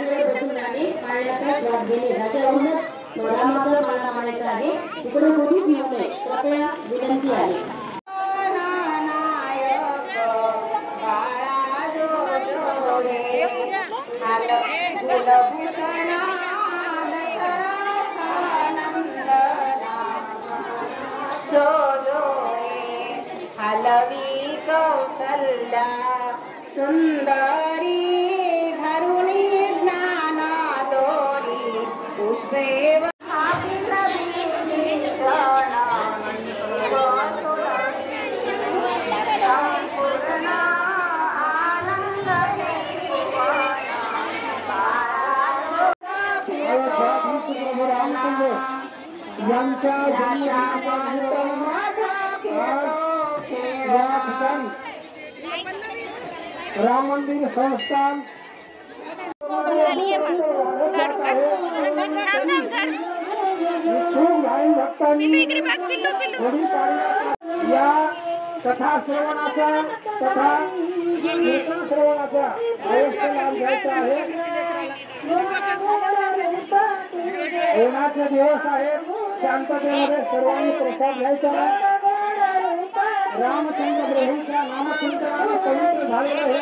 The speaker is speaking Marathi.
वेळ बसून राहणे पाळण्याचा स्वाद घेणे त्याच्यावरूनच रामाचं मला म्हणायचं आहे इकडून कोणीच येऊ नये कृपया विनंती आहे हलवी कौसल्या सुंदरी धरुणी ज्ञान दोरी पुष्पे यांच्या या ठिकाणी राम मंदिर संस्थान या कथा श्रवणाचा तथा कीर्तन श्रवणाचा अवश्य लाभ घ्यायचा आहे। ओणाचे दिवस आहेत शांततेमध्ये सर्वांनी प्रसाद घ्यायचा रामचंद्र प्रभूंच्या नामचिंतनाने पवित्र झालेले हे